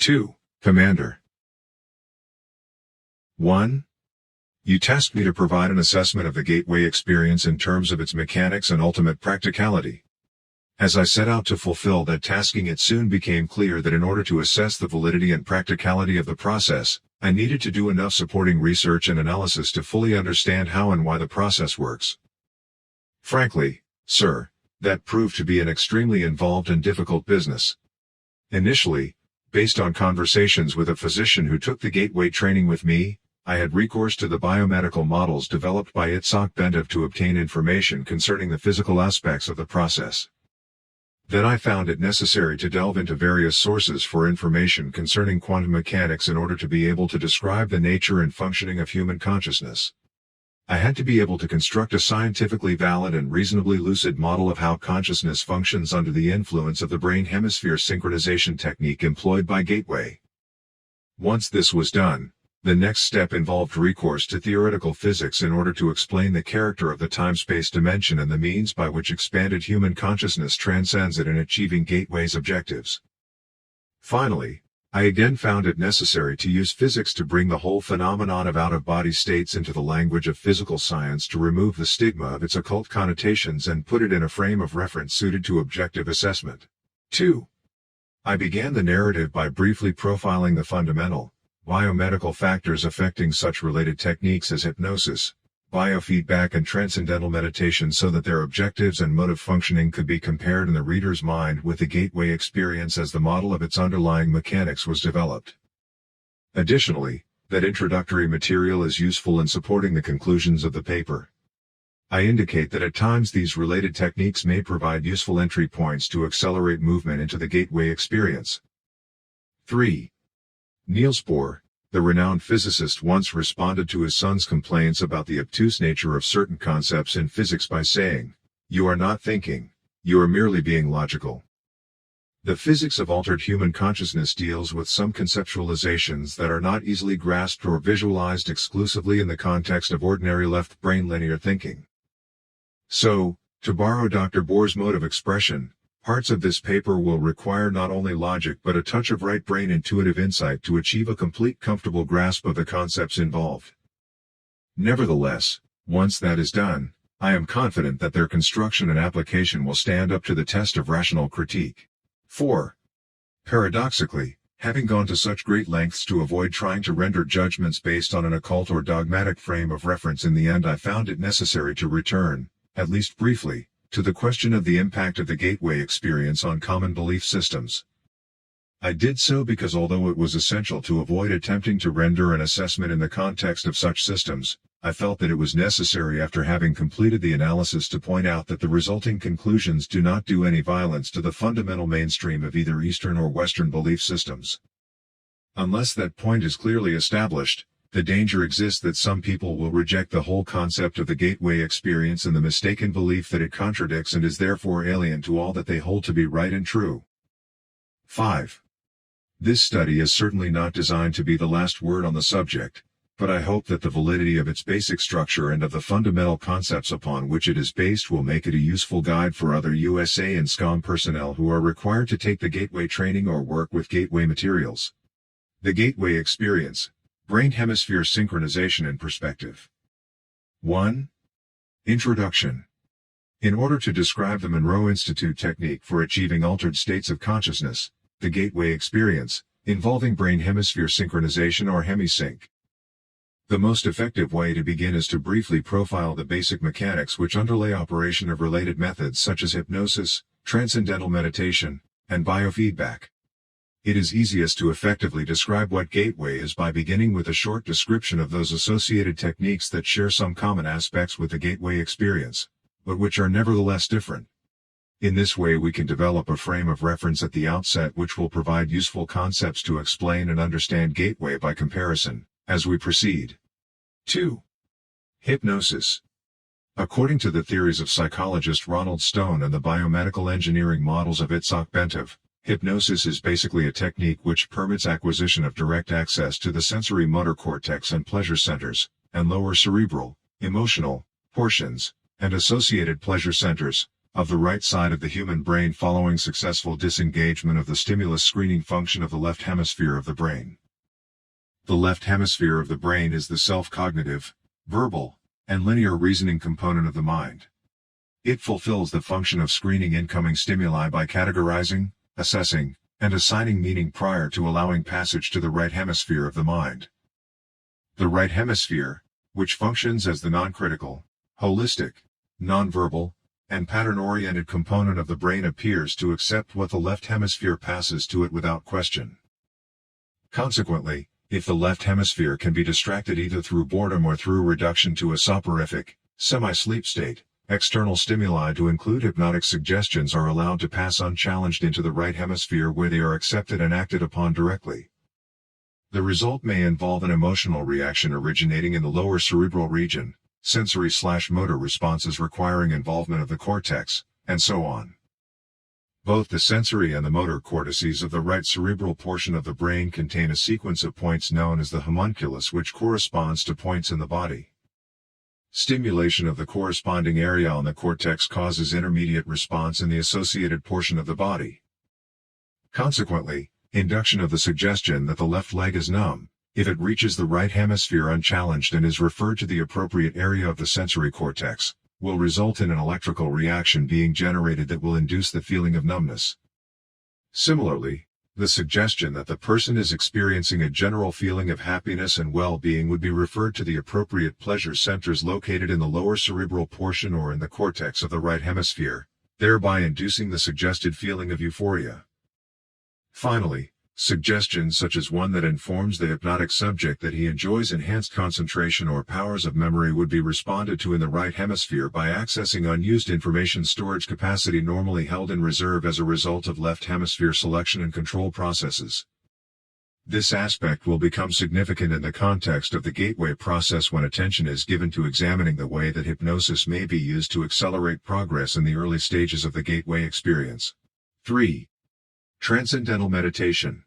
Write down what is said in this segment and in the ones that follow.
2. Commander. 1. You tasked me to provide an assessment of the gateway experience in terms of its mechanics and ultimate practicality. As I set out to fulfill that tasking, it soon became clear that in order to assess the validity and practicality of the process, I needed to do enough supporting research and analysis to fully understand how and why the process works. Frankly, sir, that proved to be an extremely involved and difficult business. Initially, based on conversations with a physician who took the gateway training with me, I had recourse to the biomedical models developed by Itzhak Bentov to obtain information concerning the physical aspects of the process. Then I found it necessary to delve into various sources for information concerning quantum mechanics in order to be able to describe the nature and functioning of human consciousness. I had to be able to construct a scientifically valid and reasonably lucid model of how consciousness functions under the influence of the brain hemisphere synchronization technique employed by Gateway. Once this was done, the next step involved recourse to theoretical physics in order to explain the character of the time-space dimension and the means by which expanded human consciousness transcends it in achieving Gateway's objectives. Finally, I again found it necessary to use physics to bring the whole phenomenon of out-of-body states into the language of physical science to remove the stigma of its occult connotations and put it in a frame of reference suited to objective assessment. 2. I began the narrative by briefly profiling the fundamental, biomedical factors affecting such related techniques as hypnosis, biofeedback and transcendental meditation so that their objectives and mode of functioning could be compared in the reader's mind with the Gateway experience as the model of its underlying mechanics was developed. Additionally, that introductory material is useful in supporting the conclusions of the paper. I indicate that at times these related techniques may provide useful entry points to accelerate movement into the Gateway experience. 3. Niels Bohr, the renowned physicist, once responded to his son's complaints about the obtuse nature of certain concepts in physics by saying, "You are not thinking, you are merely being logical." The physics of altered human consciousness deals with some conceptualizations that are not easily grasped or visualized exclusively in the context of ordinary left-brain linear thinking. So, to borrow Dr. Bohr's mode of expression, parts of this paper will require not only logic but a touch of right-brain intuitive insight to achieve a complete comfortable grasp of the concepts involved. Nevertheless, once that is done, I am confident that their construction and application will stand up to the test of rational critique. 4. Paradoxically, having gone to such great lengths to avoid trying to render judgments based on an occult or dogmatic frame of reference, in the end I found it necessary to return, at least briefly, to the question of the impact of the Gateway experience on common belief systems. I did so because although it was essential to avoid attempting to render an assessment in the context of such systems, I felt that it was necessary after having completed the analysis to point out that the resulting conclusions do not do any violence to the fundamental mainstream of either Eastern or Western belief systems. Unless that point is clearly established, the danger exists that some people will reject the whole concept of the Gateway experience in the mistaken belief that it contradicts and is therefore alien to all that they hold to be right and true. 5. This study is certainly not designed to be the last word on the subject, but I hope that the validity of its basic structure and of the fundamental concepts upon which it is based will make it a useful guide for other USA and SCOM personnel who are required to take the Gateway training or work with Gateway materials. The Gateway experience. Brain hemisphere synchronization in perspective. 1. Introduction. In order to describe the Monroe Institute technique for achieving altered states of consciousness, the Gateway experience, involving brain hemisphere synchronization or Hemi-Sync. The most effective way to begin is to briefly profile the basic mechanics which underlay operation of related methods such as hypnosis, transcendental meditation, and biofeedback. It is easiest to effectively describe what Gateway is by beginning with a short description of those associated techniques that share some common aspects with the Gateway experience, but which are nevertheless different. In this way we can develop a frame of reference at the outset which will provide useful concepts to explain and understand Gateway by comparison, as we proceed. 2. Hypnosis. According to the theories of psychologist Ronald Stone and the biomedical engineering models of Itzhak Bentov, hypnosis is basically a technique which permits acquisition of direct access to the sensory motor cortex and pleasure centers, and lower cerebral, emotional, portions, and associated pleasure centers, of the right side of the human brain following successful disengagement of the stimulus screening function of the left hemisphere of the brain. The left hemisphere of the brain is the self-cognitive, verbal, and linear reasoning component of the mind. It fulfills the function of screening incoming stimuli by categorizing, assessing, and assigning meaning prior to allowing passage to the right hemisphere of the mind. The right hemisphere, which functions as the non-critical, holistic, non-verbal, and pattern-oriented component of the brain, appears to accept what the left hemisphere passes to it without question. Consequently, if the left hemisphere can be distracted either through boredom or through reduction to a soporific, semi-sleep state, external stimuli to include hypnotic suggestions are allowed to pass unchallenged into the right hemisphere where they are accepted and acted upon directly. The result may involve an emotional reaction originating in the lower cerebral region, sensory/motor responses requiring involvement of the cortex, and so on. Both the sensory and the motor cortices of the right cerebral portion of the brain contain a sequence of points known as the homunculus, which corresponds to points in the body. Stimulation of the corresponding area on the cortex causes intermediate response in the associated portion of the body. Consequently, induction of the suggestion that the left leg is numb, if it reaches the right hemisphere unchallenged and is referred to the appropriate area of the sensory cortex, will result in an electrical reaction being generated that will induce the feeling of numbness. Similarly, the suggestion that the person is experiencing a general feeling of happiness and well-being would be referred to the appropriate pleasure centers located in the lower cerebral portion or in the cortex of the right hemisphere, thereby inducing the suggested feeling of euphoria. Finally, suggestions such as one that informs the hypnotic subject that he enjoys enhanced concentration or powers of memory would be responded to in the right hemisphere by accessing unused information storage capacity normally held in reserve as a result of left hemisphere selection and control processes. This aspect will become significant in the context of the gateway process when attention is given to examining the way that hypnosis may be used to accelerate progress in the early stages of the gateway experience. 3. Transcendental meditation.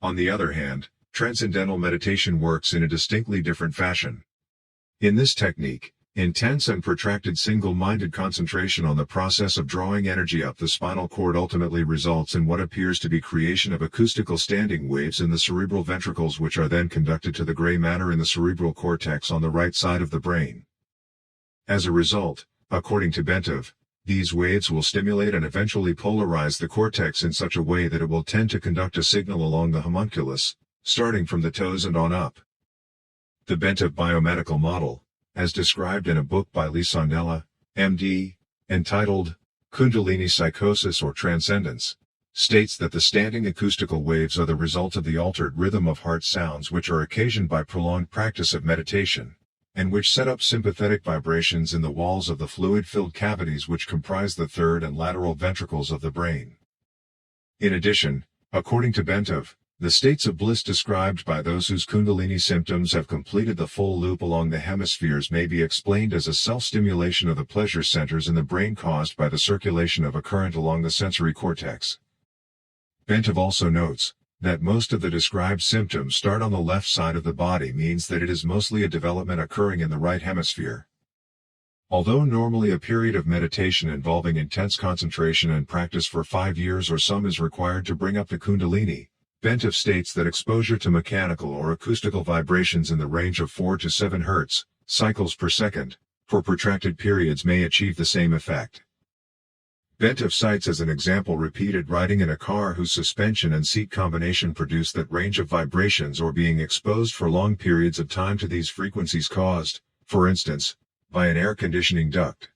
On the other hand, transcendental meditation works in a distinctly different fashion. In this technique, intense and protracted single-minded concentration on the process of drawing energy up the spinal cord ultimately results in what appears to be creation of acoustical standing waves in the cerebral ventricles, which are then conducted to the gray matter in the cerebral cortex on the right side of the brain. As a result, according to Bentov, these waves will stimulate and eventually polarize the cortex in such a way that it will tend to conduct a signal along the homunculus, starting from the toes and on up. The Bentov biomedical model, as described in a book by Lee Sondela, MD, entitled Kundalini Psychosis or Transcendence, states that the standing acoustical waves are the result of the altered rhythm of heart sounds which are occasioned by prolonged practice of meditation, and which set up sympathetic vibrations in the walls of the fluid-filled cavities which comprise the third and lateral ventricles of the brain. In addition, according to Bentov, the states of bliss described by those whose Kundalini symptoms have completed the full loop along the hemispheres may be explained as a self-stimulation of the pleasure centers in the brain caused by the circulation of a current along the sensory cortex. Bentov also notes that most of the described symptoms start on the left side of the body, means that it is mostly a development occurring in the right hemisphere. Although normally a period of meditation involving intense concentration and practice for 5 years or some is required to bring up the Kundalini, Bentov states that exposure to mechanical or acoustical vibrations in the range of 4 to 7 Hz cycles per second for protracted periods may achieve the same effect. Bentov cites as an example repeated riding in a car whose suspension and seat combination produce that range of vibrations, or being exposed for long periods of time to these frequencies caused, for instance, by an air conditioning duct.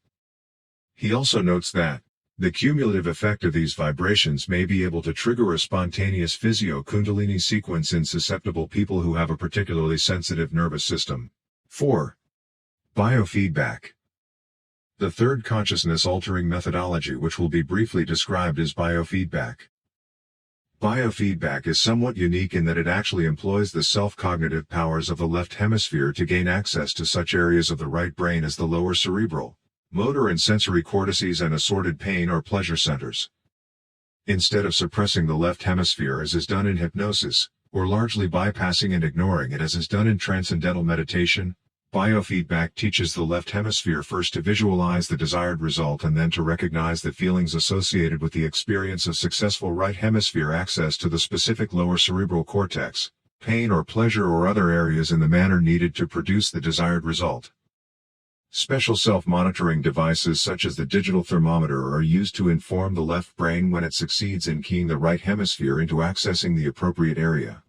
He also notes that the cumulative effect of these vibrations may be able to trigger a spontaneous physio-kundalini sequence in susceptible people who have a particularly sensitive nervous system. 4. Biofeedback. The third consciousness-altering methodology which will be briefly described is biofeedback. Biofeedback is somewhat unique in that it actually employs the self-cognitive powers of the left hemisphere to gain access to such areas of the right brain as the lower cerebral, motor and sensory cortices and assorted pain or pleasure centers. Instead of suppressing the left hemisphere as is done in hypnosis, or largely bypassing and ignoring it as is done in transcendental meditation, Biofeedback teaches the left hemisphere first to visualize the desired result and then to recognize the feelings associated with the experience of successful right hemisphere access to the specific lower cerebral cortex, pain or pleasure or other areas in the manner needed to produce the desired result. Special self-monitoring devices such as the digital thermometer are used to inform the left brain when it succeeds in keying the right hemisphere into accessing the appropriate area.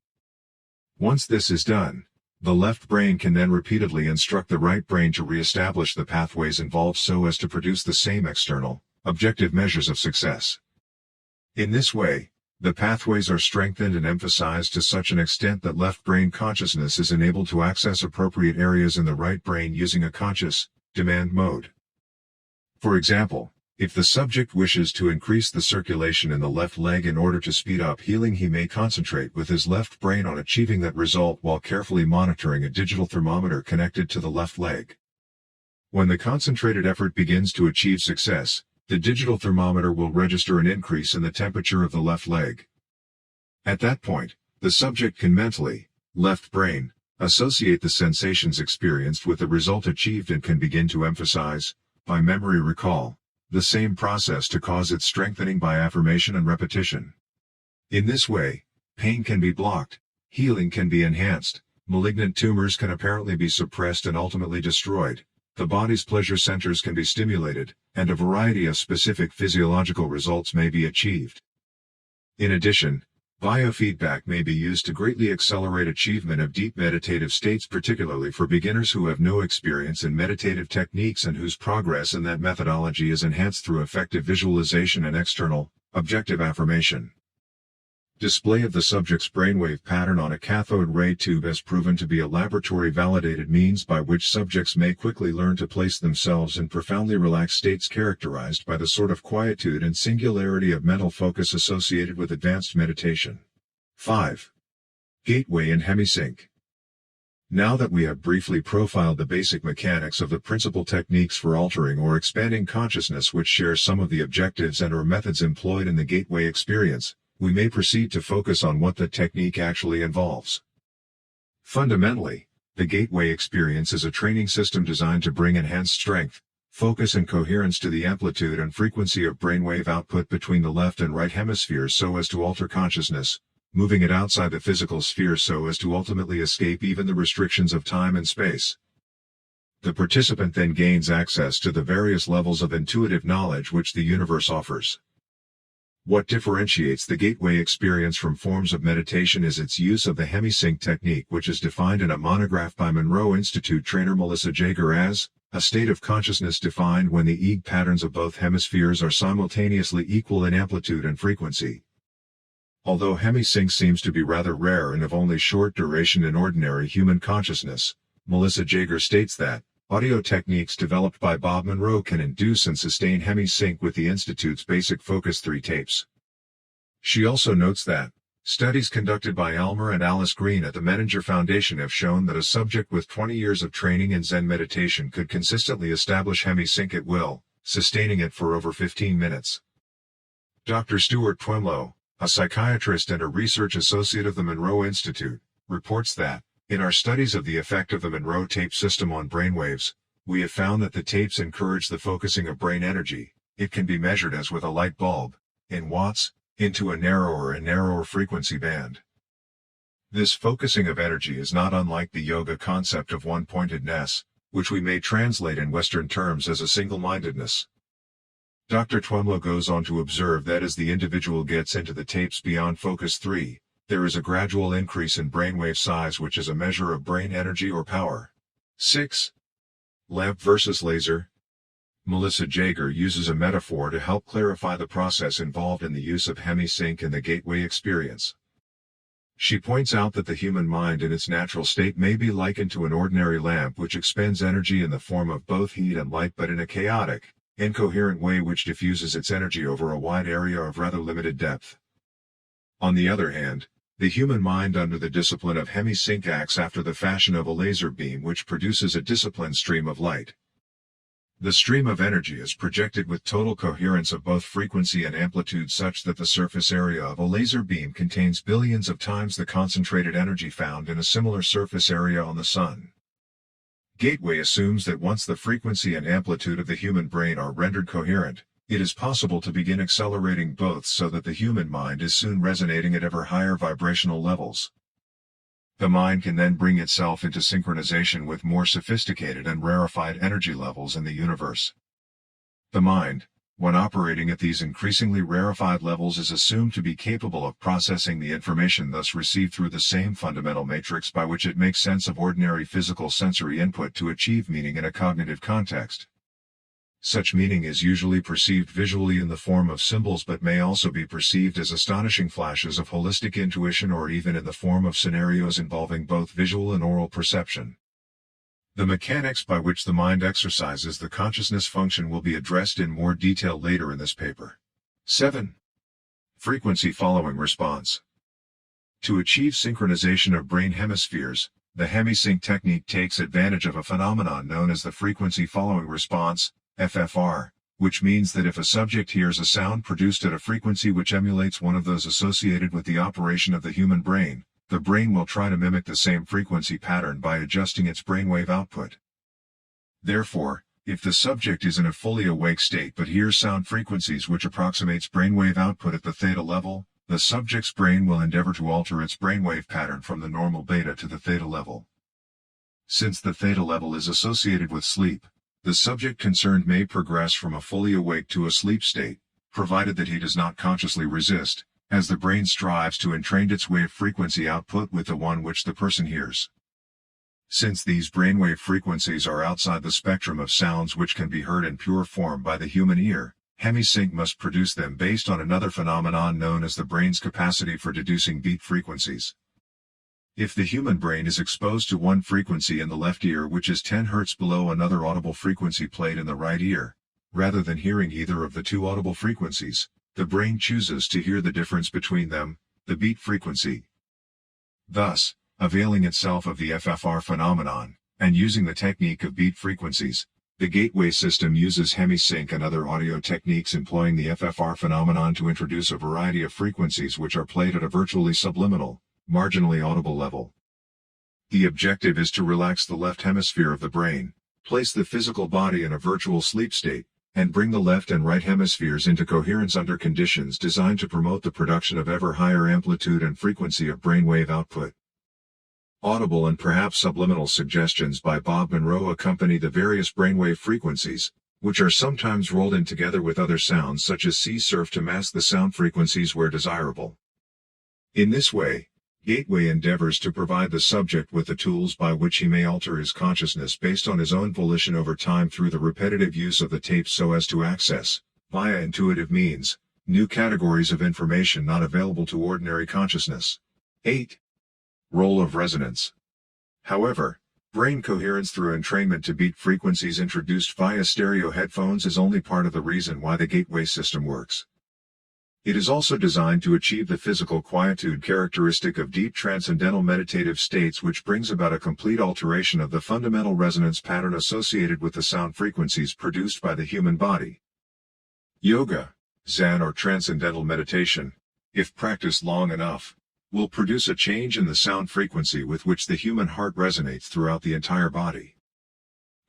Once this is done, the left brain can then repeatedly instruct the right brain to re-establish the pathways involved so as to produce the same external, objective measures of success. In this way, the pathways are strengthened and emphasized to such an extent that left brain consciousness is enabled to access appropriate areas in the right brain using a conscious, demand mode. For example, if the subject wishes to increase the circulation in the left leg in order to speed up healing, he may concentrate with his left brain on achieving that result while carefully monitoring a digital thermometer connected to the left leg. When the concentrated effort begins to achieve success, the digital thermometer will register an increase in the temperature of the left leg. At that point, the subject can mentally, left brain, associate the sensations experienced with the result achieved and can begin to emphasize, by memory recall, the same process to cause its strengthening by affirmation and repetition. In this way, pain can be blocked, healing can be enhanced, malignant tumors can apparently be suppressed and ultimately destroyed, the body's pleasure centers can be stimulated, and a variety of specific physiological results may be achieved. In addition, biofeedback may be used to greatly accelerate achievement of deep meditative states, particularly for beginners who have no experience in meditative techniques and whose progress in that methodology is enhanced through effective visualization and external, objective affirmation. Display of the subject's brainwave pattern on a cathode ray tube has proven to be a laboratory-validated means by which subjects may quickly learn to place themselves in profoundly relaxed states characterized by the sort of quietude and singularity of mental focus associated with advanced meditation. 5. Gateway and Hemi-Sync. Now that we have briefly profiled the basic mechanics of the principal techniques for altering or expanding consciousness which share some of the objectives and/or methods employed in the gateway experience, we may proceed to focus on what the technique actually involves. Fundamentally, the gateway experience is a training system designed to bring enhanced strength, focus and coherence to the amplitude and frequency of brainwave output between the left and right hemispheres so as to alter consciousness, moving it outside the physical sphere so as to ultimately escape even the restrictions of time and space. The participant then gains access to the various levels of intuitive knowledge which the universe offers. What differentiates the gateway experience from forms of meditation is its use of the Hemi-Sync technique, which is defined in a monograph by Monroe Institute trainer Melissa Jaeger as a state of consciousness defined when the EEG patterns of both hemispheres are simultaneously equal in amplitude and frequency. Although Hemi-Sync seems to be rather rare and of only short duration in ordinary human consciousness, Melissa Jaeger states that audio techniques developed by Bob Monroe can induce and sustain Hemi-Sync with the Institute's basic Focus 3 tapes. She also notes that studies conducted by Elmer and Alice Green at the Menninger Foundation have shown that a subject with 20 years of training in Zen meditation could consistently establish Hemi-Sync at will, sustaining it for over 15 minutes. Dr. Stuart Twemlow, a psychiatrist and a research associate of the Monroe Institute, reports that, in our studies of the effect of the Monroe tape system on brainwaves, we have found that the tapes encourage the focusing of brain energy. It can be measured as with a light bulb, in watts, into a narrower and narrower frequency band. This focusing of energy is not unlike the yoga concept of one-pointedness, which we may translate in Western terms as a single-mindedness. Dr. Twemlow goes on to observe that as the individual gets into the tapes beyond Focus 3, there is a gradual increase in brainwave size, which is a measure of brain energy or power. 6. Lamp versus laser. Melissa Jaeger uses a metaphor to help clarify the process involved in the use of Hemi-Sync in the gateway experience. She points out that the human mind in its natural state may be likened to an ordinary lamp which expends energy in the form of both heat and light, but in a chaotic, incoherent way which diffuses its energy over a wide area of rather limited depth. On the other hand, the human mind under the discipline of Hemi-Sync acts after the fashion of a laser beam which produces a disciplined stream of light. The stream of energy is projected with total coherence of both frequency and amplitude such that the surface area of a laser beam contains billions of times the concentrated energy found in a similar surface area on the Sun. Gateway assumes that once the frequency and amplitude of the human brain are rendered coherent, it is possible to begin accelerating both so that the human mind is soon resonating at ever higher vibrational levels. The mind can then bring itself into synchronization with more sophisticated and rarefied energy levels in the universe. The mind, when operating at these increasingly rarefied levels, is assumed to be capable of processing the information thus received through the same fundamental matrix by which it makes sense of ordinary physical sensory input to achieve meaning in a cognitive context. Such meaning is usually perceived visually in the form of symbols, but may also be perceived as astonishing flashes of holistic intuition, or even in the form of scenarios involving both visual and oral perception. The mechanics by which the mind exercises the consciousness function will be addressed in more detail later in this paper. 7. Frequency following response. To achieve synchronization of brain hemispheres, the Hemi-Sync technique takes advantage of a phenomenon known as the frequency following response, FFR, which means that if a subject hears a sound produced at a frequency which emulates one of those associated with the operation of the human brain, the brain will try to mimic the same frequency pattern by adjusting its brainwave output. Therefore, if the subject is in a fully awake state but hears sound frequencies which approximates brainwave output at the theta level, the subject's brain will endeavor to alter its brainwave pattern from the normal beta to the theta level. Since the theta level is associated with sleep, the subject concerned may progress from a fully awake to a sleep state, provided that he does not consciously resist, as the brain strives to entrain its wave frequency output with the one which the person hears. Since these brainwave frequencies are outside the spectrum of sounds which can be heard in pure form by the human ear, Hemi-Sync must produce them based on another phenomenon known as the brain's capacity for deducing beat frequencies. If the human brain is exposed to one frequency in the left ear which is 10 Hz below another audible frequency played in the right ear, rather than hearing either of the two audible frequencies, the brain chooses to hear the difference between them, the beat frequency. Thus, availing itself of the FFR phenomenon, and using the technique of beat frequencies, the gateway system uses Hemi-Sync and other audio techniques employing the FFR phenomenon to introduce a variety of frequencies which are played at a virtually subliminal, marginally audible level. The objective is to relax the left hemisphere of the brain, place the physical body in a virtual sleep state, and bring the left and right hemispheres into coherence under conditions designed to promote the production of ever higher amplitude and frequency of brainwave output. Audible and perhaps subliminal suggestions by Bob Monroe accompany the various brainwave frequencies, which are sometimes rolled in together with other sounds such as sea surf to mask the sound frequencies where desirable. In this way, Gateway endeavors to provide the subject with the tools by which he may alter his consciousness based on his own volition over time through the repetitive use of the tapes so as to access, via intuitive means, new categories of information not available to ordinary consciousness. 8. Role of resonance. However, brain coherence through entrainment to beat frequencies introduced via stereo headphones is only part of the reason why the gateway system works. It is also designed to achieve the physical quietude characteristic of deep transcendental meditative states, which brings about a complete alteration of the fundamental resonance pattern associated with the sound frequencies produced by the human body. Yoga, Zen or transcendental meditation, if practiced long enough, will produce a change in the sound frequency with which the human heart resonates throughout the entire body.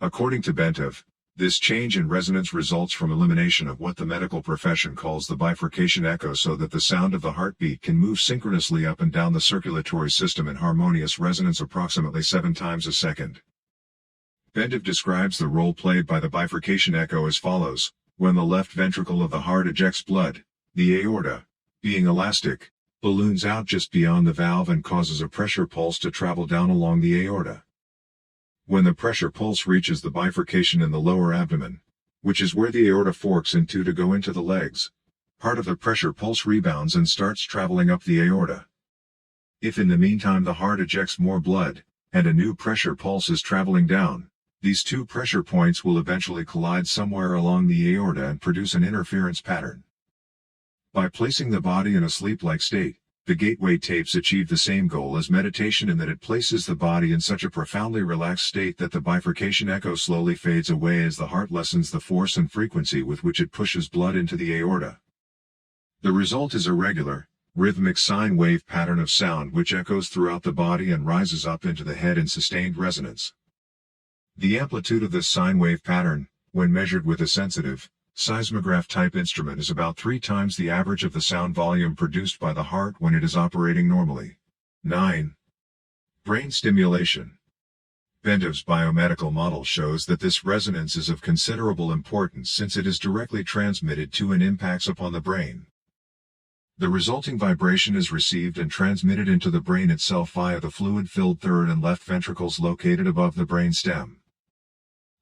According to Bentov, this change in resonance results from elimination of what the medical profession calls the bifurcation echo, so that the sound of the heartbeat can move synchronously up and down the circulatory system in harmonious resonance approximately 7 times a second. Bentov describes the role played by the bifurcation echo as follows: when the left ventricle of the heart ejects blood, the aorta, being elastic, balloons out just beyond the valve and causes a pressure pulse to travel down along the aorta. When the pressure pulse reaches the bifurcation in the lower abdomen, which is where the aorta forks in two to go into the legs, part of the pressure pulse rebounds and starts traveling up the aorta. If in the meantime the heart ejects more blood, and a new pressure pulse is traveling down, these two pressure points will eventually collide somewhere along the aorta and produce an interference pattern. By placing the body in a sleep-like state, the gateway tapes achieve the same goal as meditation in that it places the body in such a profoundly relaxed state that the bifurcation echo slowly fades away as the heart lessens the force and frequency with which it pushes blood into the aorta. The result is a regular, rhythmic sine wave pattern of sound which echoes throughout the body and rises up into the head in sustained resonance. The amplitude of this sine wave pattern, when measured with a sensitive, seismograph-type instrument, is about 3 times the average of the sound volume produced by the heart when it is operating normally. 9. Brain stimulation. Bentov's biomedical model shows that this resonance is of considerable importance since it is directly transmitted to and impacts upon the brain. The resulting vibration is received and transmitted into the brain itself via the fluid-filled third and left ventricles located above the brain stem.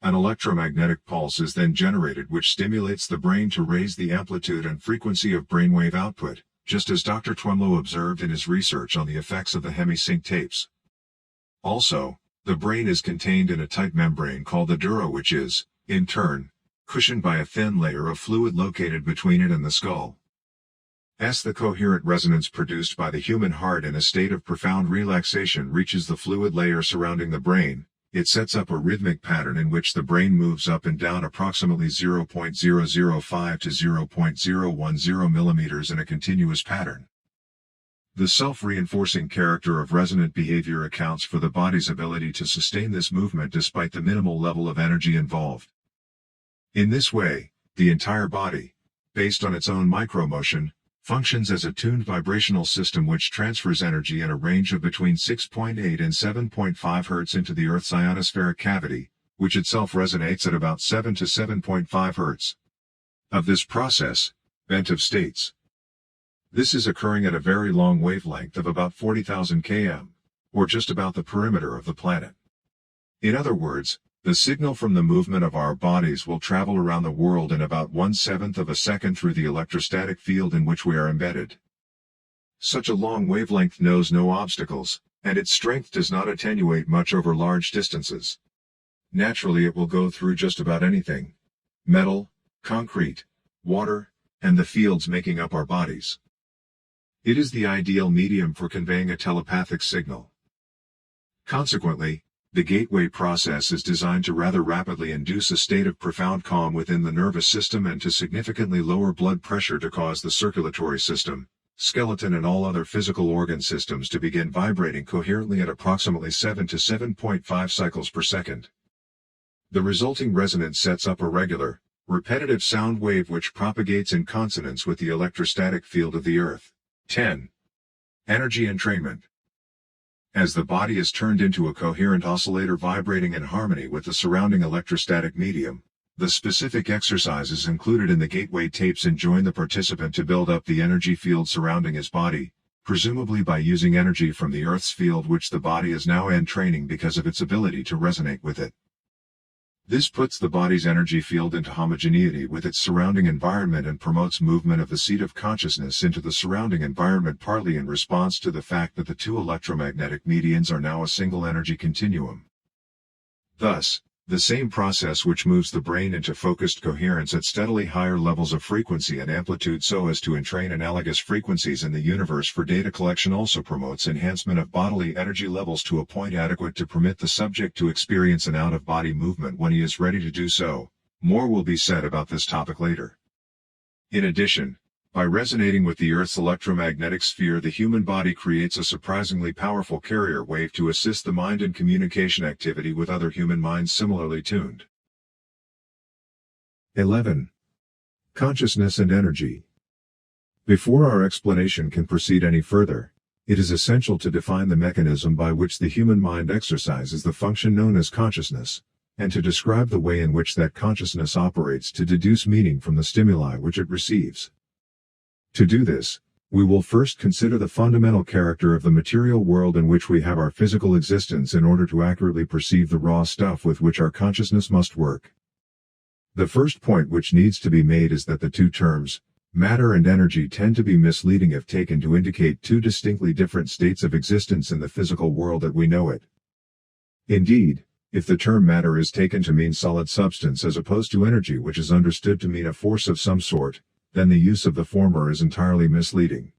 An electromagnetic pulse is then generated which stimulates the brain to raise the amplitude and frequency of brainwave output, just as Dr. Twemlow observed in his research on the effects of the Hemi-Sync tapes. Also, the brain is contained in a tight membrane called the dura, which is, in turn, cushioned by a thin layer of fluid located between it and the skull. As the coherent resonance produced by the human heart in a state of profound relaxation reaches the fluid layer surrounding the brain, it sets up a rhythmic pattern in which the brain moves up and down approximately 0.005 to 0.010 millimeters in a continuous pattern. The self-reinforcing character of resonant behavior accounts for the body's ability to sustain this movement despite the minimal level of energy involved. In this way, the entire body, based on its own micromotion, functions as a tuned vibrational system which transfers energy in a range of between 6.8 and 7.5 Hz into the Earth's ionospheric cavity, which itself resonates at about 7 to 7.5 Hz. Of this process, Bentov states, "This is occurring at a very long wavelength of about 40,000 km, or just about the perimeter of the planet. In other words, the signal from the movement of our bodies will travel around the world in about 1/7 of a second through the electrostatic field in which we are embedded. Such a long wavelength knows no obstacles, and its strength does not attenuate much over large distances. Naturally, it will go through just about anything: metal, concrete, water, and the fields making up our bodies. It is the ideal medium for conveying a telepathic signal. Consequently, the gateway process is designed to rather rapidly induce a state of profound calm within the nervous system and to significantly lower blood pressure to cause the circulatory system, skeleton and all other physical organ systems to begin vibrating coherently at approximately 7 to 7.5 cycles per second. The resulting resonance sets up a regular, repetitive sound wave which propagates in consonance with the electrostatic field of the Earth. 10. Energy entrainment. As the body is turned into a coherent oscillator vibrating in harmony with the surrounding electrostatic medium, the specific exercises included in the gateway tapes enjoin the participant to build up the energy field surrounding his body, presumably by using energy from the Earth's field which the body is now entraining because of its ability to resonate with it. This puts the body's energy field into homogeneity with its surrounding environment and promotes movement of the seat of consciousness into the surrounding environment, partly in response to the fact that the two electromagnetic medians are now a single energy continuum. Thus, the same process which moves the brain into focused coherence at steadily higher levels of frequency and amplitude so as to entrain analogous frequencies in the universe for data collection also promotes enhancement of bodily energy levels to a point adequate to permit the subject to experience an out-of-body movement when he is ready to do so. More will be said about this topic later. In addition, by resonating with the Earth's electromagnetic sphere, the human body creates a surprisingly powerful carrier wave to assist the mind in communication activity with other human minds similarly tuned. 11. Consciousness and energy. Before our explanation can proceed any further, it is essential to define the mechanism by which the human mind exercises the function known as consciousness, and to describe the way in which that consciousness operates to deduce meaning from the stimuli which it receives. To do this, we will first consider the fundamental character of the material world in which we have our physical existence in order to accurately perceive the raw stuff with which our consciousness must work. The first point which needs to be made is that the two terms, matter and energy, tend to be misleading if taken to indicate two distinctly different states of existence in the physical world that we know it. Indeed, if the term matter is taken to mean solid substance as opposed to energy, which is understood to mean a force of some sort, then the use of the former is entirely misleading.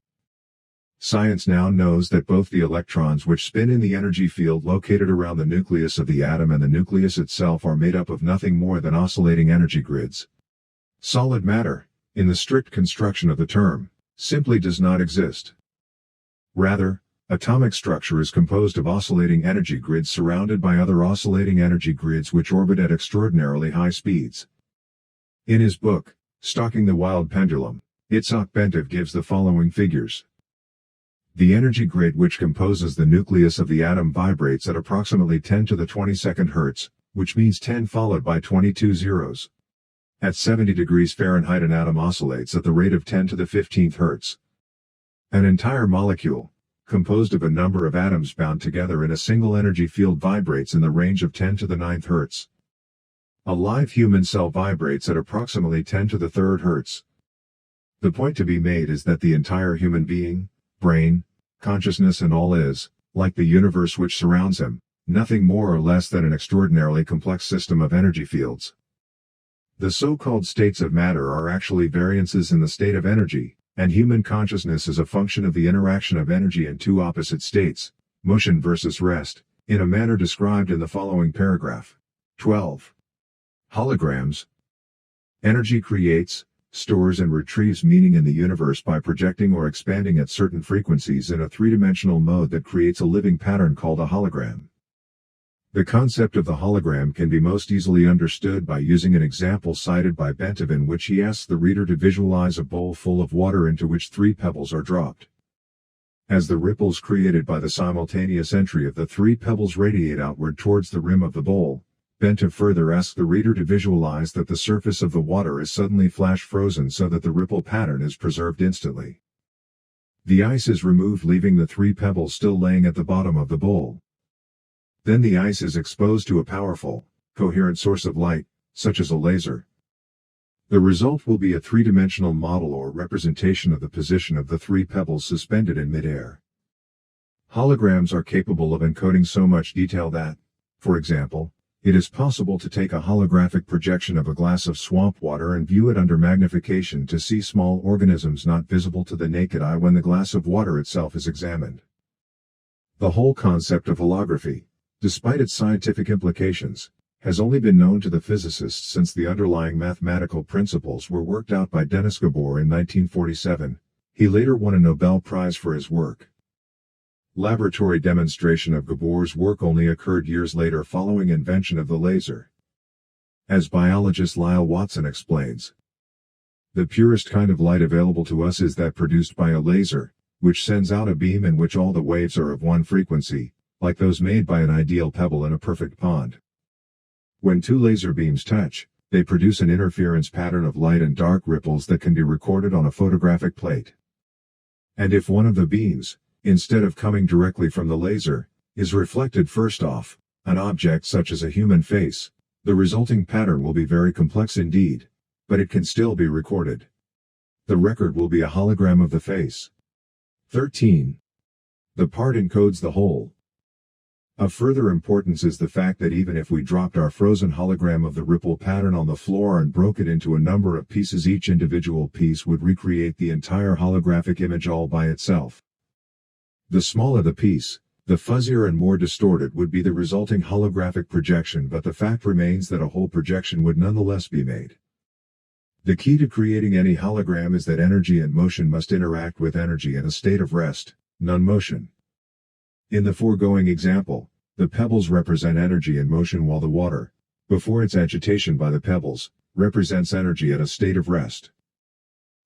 Science now knows that both the electrons which spin in the energy field located around the nucleus of the atom and the nucleus itself are made up of nothing more than oscillating energy grids. Solid matter, in the strict construction of the term, simply does not exist. Rather, Atomic structure is composed of oscillating energy grids surrounded by other oscillating energy grids which orbit at extraordinarily high speeds. In his book, Stalking the Wild Pendulum, Itzhak Bentov gives the following figures. The energy grid which composes the nucleus of the atom vibrates at approximately 10 to the 22nd Hz, which means 10 followed by 22 zeros. At 70 degrees Fahrenheit an atom oscillates at the rate of 10 to the 15th Hz. An entire molecule, composed of a number of atoms bound together in a single energy field vibrates in the range of 10 to the 9th Hz. A live human cell vibrates at approximately 10 to the 3rd Hz. The point to be made is that the entire human being, brain, consciousness and all is, like the universe which surrounds him, nothing more or less than an extraordinarily complex system of energy fields. The so-called states of matter are actually variances in the state of energy, and human consciousness is a function of the interaction of energy in two opposite states, motion versus rest, in a manner described in the following paragraph. 12. Holograms. Energy creates, stores and retrieves meaning in the universe by projecting or expanding at certain frequencies in a three-dimensional mode that creates a living pattern called a hologram. The concept of the hologram can be most easily understood by using an example cited by Bentov in which he asks the reader to visualize a bowl full of water into which 3 pebbles are dropped. As the ripples created by the simultaneous entry of the 3 pebbles radiate outward towards the rim of the bowl, Bentov further asks the reader to visualize that the surface of the water is suddenly flash frozen so that the ripple pattern is preserved instantly. The ice is removed leaving the 3 pebbles still laying at the bottom of the bowl. Then the ice is exposed to a powerful, coherent source of light, such as a laser. The result will be a three-dimensional model or representation of the position of the 3 pebbles suspended in midair. Holograms are capable of encoding so much detail that, for example, it is possible to take a holographic projection of a glass of swamp water and view it under magnification to see small organisms not visible to the naked eye when the glass of water itself is examined. The whole concept of holography, despite its scientific implications, has only been known to the physicists since the underlying mathematical principles were worked out by Denis Gabor in 1947. He later won a Nobel Prize for his work. Laboratory demonstration of Gabor's work only occurred years later following invention of the laser. As biologist Lyle Watson explains, the purest kind of light available to us is that produced by a laser, which sends out a beam in which all the waves are of one frequency, like those made by an ideal pebble in a perfect pond. When 2 laser beams touch, they produce an interference pattern of light and dark ripples that can be recorded on a photographic plate. And if one of the beams, instead of coming directly from the laser, is reflected first off an object such as a human face, the resulting pattern will be very complex indeed, but it can still be recorded. The record will be a hologram of the face. 13. The part encodes the whole. Of further importance is the fact that even if we dropped our frozen hologram of the ripple pattern on the floor and broke it into a number of pieces, each individual piece would recreate the entire holographic image all by itself. The smaller the piece, the fuzzier and more distorted would be the resulting holographic projection, but the fact remains that a whole projection would nonetheless be made. The key to creating any hologram is that energy and motion must interact with energy in a state of rest, non-motion. In the foregoing example, the pebbles represent energy and motion while the water, before its agitation by the pebbles, represents energy at a state of rest.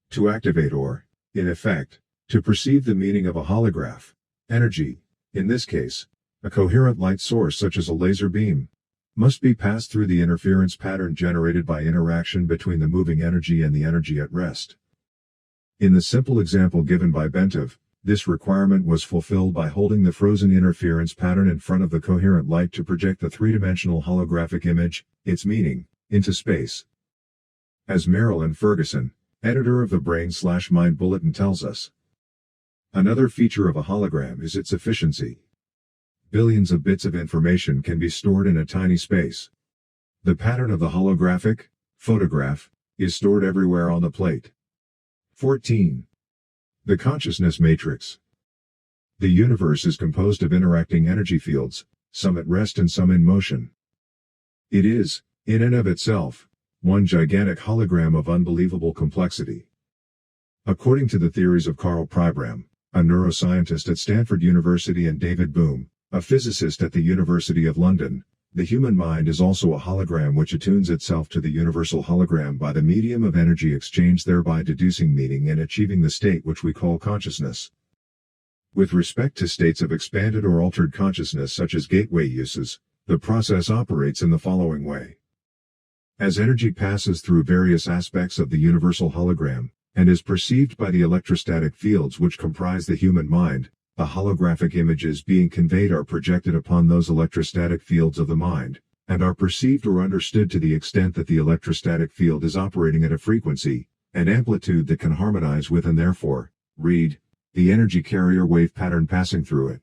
To activate or, in effect, to perceive the meaning of a holograph, energy, in this case, a coherent light source such as a laser beam, must be passed through the interference pattern generated by interaction between the moving energy and the energy at rest. In the simple example given by Bentov, this requirement was fulfilled by holding the frozen interference pattern in front of the coherent light to project the three-dimensional holographic image, its meaning, into space. As Marilyn Ferguson, editor of the Brain/Mind Bulletin tells us, another feature of a hologram is its efficiency. Billions of bits of information can be stored in a tiny space. The pattern of the holographic photograph is stored everywhere on the plate. 14. The consciousness matrix. The universe is composed of interacting energy fields, some at rest and some in motion. It is, in and of itself, one gigantic hologram of unbelievable complexity. According to the theories of Karl Pribram, a neuroscientist at Stanford University, and David Bohm, a physicist at the University of London. The human mind is also a hologram which attunes itself to the universal hologram by the medium of energy exchange, thereby deducing meaning and achieving the state which we call consciousness. With respect to states of expanded or altered consciousness such as gateway uses, the process operates in the following way. As energy passes through various aspects of the universal hologram, and is perceived by the electrostatic fields which comprise the human mind, the holographic images being conveyed are projected upon those electrostatic fields of the mind, and are perceived or understood to the extent that the electrostatic field is operating at a frequency and amplitude that can harmonize with and therefore read the energy carrier wave pattern passing through it.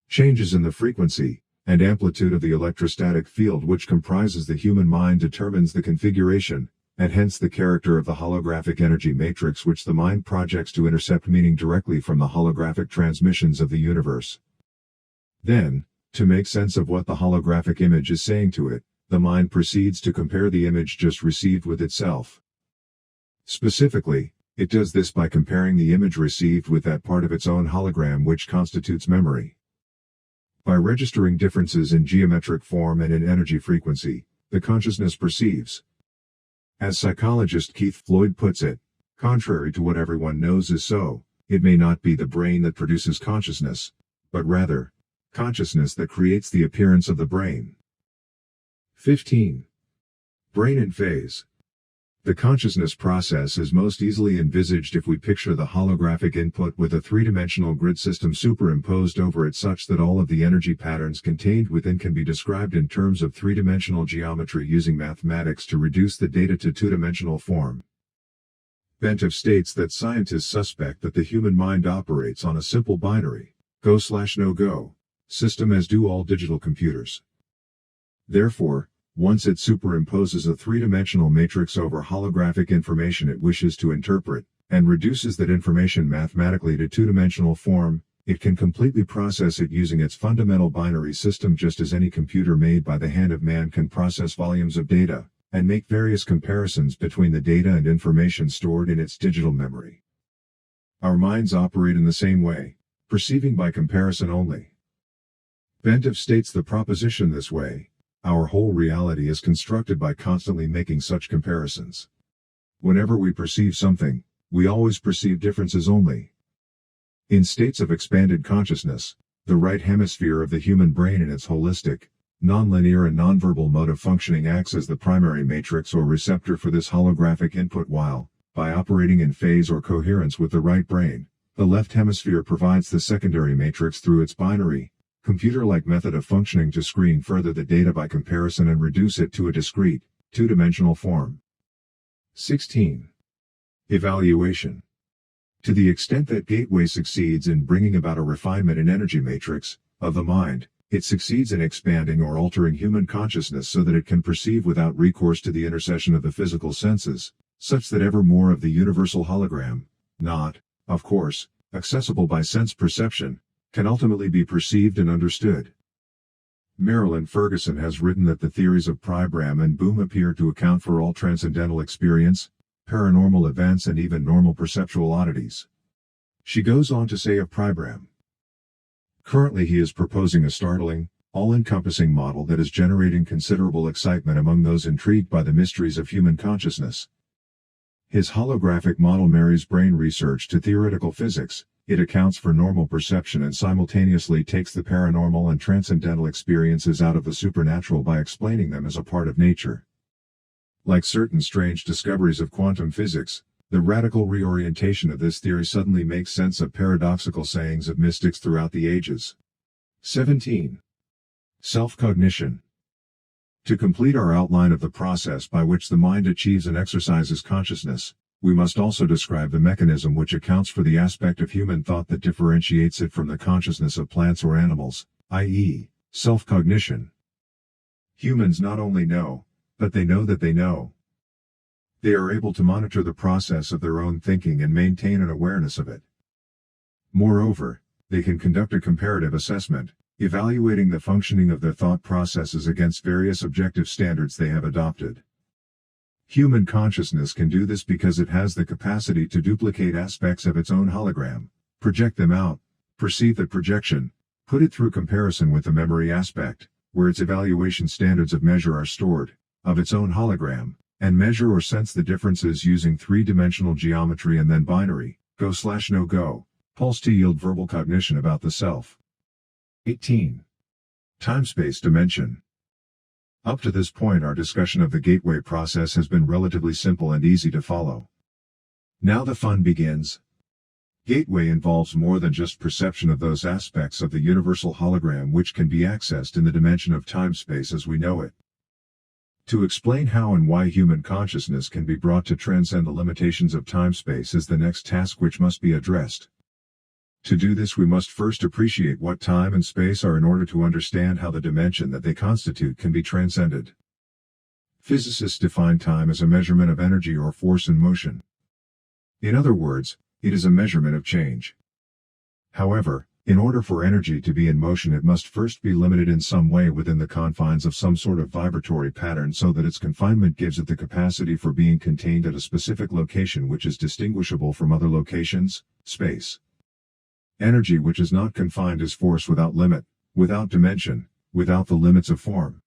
Changes in the frequency and amplitude of the electrostatic field which comprises the human mind determines the configuration, and hence the character of the holographic energy matrix which the mind projects to intercept meaning directly from the holographic transmissions of the universe. Then, to make sense of what the holographic image is saying to it, the mind proceeds to compare the image just received with itself. Specifically, it does this by comparing the image received with that part of its own hologram which constitutes memory. By registering differences in geometric form and in energy frequency, the consciousness perceives. As psychologist Keith Floyd puts it, contrary to what everyone knows is so, it may not be the brain that produces consciousness, but rather, consciousness that creates the appearance of the brain. 15. Brain in phase. The consciousness process is most easily envisaged if we picture the holographic input with a three-dimensional grid system superimposed over it such that all of the energy patterns contained within can be described in terms of three-dimensional geometry using mathematics to reduce the data to two-dimensional form. Bentov states that scientists suspect that the human mind operates on a simple binary, go/no-go, system as do all digital computers. Therefore, once it superimposes a three-dimensional matrix over holographic information it wishes to interpret, and reduces that information mathematically to two-dimensional form, it can completely process it using its fundamental binary system just as any computer made by the hand of man can process volumes of data, and make various comparisons between the data and information stored in its digital memory. Our minds operate in the same way, perceiving by comparison only. Bentov states the proposition this way: our whole reality is constructed by constantly making such comparisons. Whenever we perceive something, we always perceive differences only. In states of expanded consciousness, the right hemisphere of the human brain in its holistic, nonlinear and nonverbal mode of functioning acts as the primary matrix or receptor for this holographic input while, by operating in phase or coherence with the right brain, the left hemisphere provides the secondary matrix through its binary, computer-like method of functioning to screen further the data by comparison and reduce it to a discrete, two-dimensional form. 16. Evaluation. To the extent that Gateway succeeds in bringing about a refinement in energy matrix of the mind, it succeeds in expanding or altering human consciousness so that it can perceive without recourse to the intercession of the physical senses, such that ever more of the universal hologram, not, of course, accessible by sense perception, can ultimately be perceived and understood. Marilyn Ferguson has written that the theories of Pribram and Bohm appear to account for all transcendental experience, paranormal events and even normal perceptual oddities. She goes on to say of Pribram, currently he is proposing a startling, all-encompassing model that is generating considerable excitement among those intrigued by the mysteries of human consciousness. His holographic model marries brain research to theoretical physics. It accounts for normal perception and simultaneously takes the paranormal and transcendental experiences out of the supernatural by explaining them as a part of nature. Like certain strange discoveries of quantum physics, the radical reorientation of this theory suddenly makes sense of paradoxical sayings of mystics throughout the ages. 17. Self-cognition. To complete our outline of the process by which the mind achieves and exercises consciousness, we must also describe the mechanism which accounts for the aspect of human thought that differentiates it from the consciousness of plants or animals, i.e., self-cognition. Humans not only know, but they know that they know. They are able to monitor the process of their own thinking and maintain an awareness of it. Moreover, they can conduct a comparative assessment, evaluating the functioning of their thought processes against various objective standards they have adopted. Human consciousness can do this because it has the capacity to duplicate aspects of its own hologram, project them out, perceive that projection, put it through comparison with the memory aspect, where its evaluation standards of measure are stored, of its own hologram, and measure or sense the differences using three-dimensional geometry and then binary, go/no-go, pulse to yield verbal cognition about the self. 18. Time-space dimension. Up to this point our discussion of the gateway process has been relatively simple and easy to follow. Now the fun begins. Gateway involves more than just perception of those aspects of the universal hologram which can be accessed in the dimension of time-space as we know it. To explain how and why human consciousness can be brought to transcend the limitations of time-space is the next task which must be addressed. To do this we must first appreciate what time and space are in order to understand how the dimension that they constitute can be transcended. Physicists define time as a measurement of energy or force in motion. In other words, it is a measurement of change. However, in order for energy to be in motion it must first be limited in some way within the confines of some sort of vibratory pattern so that its confinement gives it the capacity for being contained at a specific location which is distinguishable from other locations, space. Energy which is not confined is force without limit, without dimension, without the limits of form.